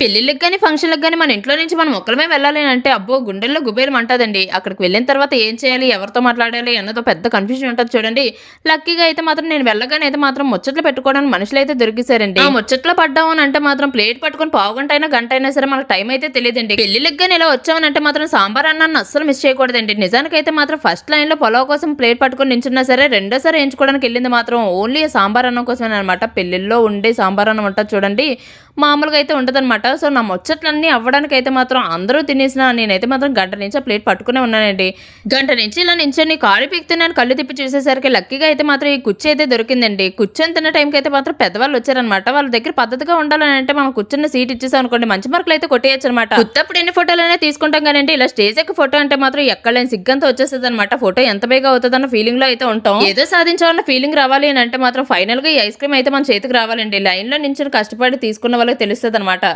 పెళ్ళిళ్ళకి గాని, ఫంక్షన్‌లకి గాని మన ఇంట్లో నుంచి మనం ఒక్కళ్ళమే వెళ్ళాలి అంటే అబ్బో! గుండెల్లో గుబేలమంటదండి. అక్కడికి వెళ్ళిన తర్వాత ఏం చేయాలి? ఎవరితో మాట్లాడాలి? అన్నదో పెద్ద కన్‌ఫ్యూజన్ ఉంటది చూడండి. లక్కీగా అయితే మాత్రం నేను వెళ్ళగానే అయితే మాత్రం ముచ్చట్లు పెట్టుకోవడానికి మనుషులైతే దొరికేసారండి. ఆ ముచ్చట్లో పడ్డాము అనంటే మాత్రం ప్లేట్ పట్టుకొని పావుగంటైనా, గంటైనా సరే మనకు టైం అయితే తెలీదండి. పెళ్ళిళ్ళకి గాని ఇలా వచ్చామనంటే మాత్రం సాంబార్ అన్నాన్ని అస్సలు మిస్ చేయకూడదండి. నిజానికైతే మాత్రం ఫస్ట్ లైన్‌లో పలావ్ కోసం ప్లేట్ పట్టుకొని నించున్నా సరే రెండోసారి ఎంచుకోవడానికి ఎళ్ళింది మాత్రం ఓన్లీ సాంబార్ అన్నం కోసమేననమాట. పెళ్ళిల్లో ఉండే సాంబార్ అన్నం ఉంటది చూడండి. మామూలుగా అయితే ఉండదనమాట. సో, నా ముచ్చట్లన్నీ అవ్వడానికైతే మాత్రం అందరూ తినేసినా నేనైతే మాత్రం గంట నుంచి ఆ ప్లేట్ పట్టుకునే ఉన్నానండి. గంట నుంచి ఇలా నించొని కాళ్ళు పీకుతున్నాను కళ్ళు తిప్పి చూసేసరికి లక్కీగా అయితే మాత్రం ఈ కుర్చీ అయితే దొరికిందండి. కూర్చొని తిన్న టైంకి అయితే మాత్రం పెద్దవాళ్ళు వచ్చారనమాట. వాళ్ళ దగ్గర పద్ధతిగా ఉండాలని అంటే మనం కూర్చున్న సీట్ ఇచ్చేసాం అనుకోండి మంచి మార్కులు అయితే కొట్టేయచ్చనమాట. ఉత్తప్పుడు ఎన్ని ఫోటోలైనా తీసుకుంటాం కానండి ఇలా స్టేజ్ ఎక్కి ఫోటో అంటే మాత్రం ఎక్కడలేని సిగ్గంతా వచ్చేస్తదనమాట. ఫోటో ఎంత బేగా అవుతదన్న ఫీలింగ్‌లో అయితే ఉంటాం. ఏదో సాధించామన్న ఫీలింగ్ రావాలి అని అంటే మాత్రం ఫైనల్‌గా ఈ ఐస్ క్రీమ్ అయితే మన చేతికి రావాలండి. లైన్‌లో నించొని కష్టపడి తీసుకున్న వాళ్ళకి తెలుస్తదనమాట.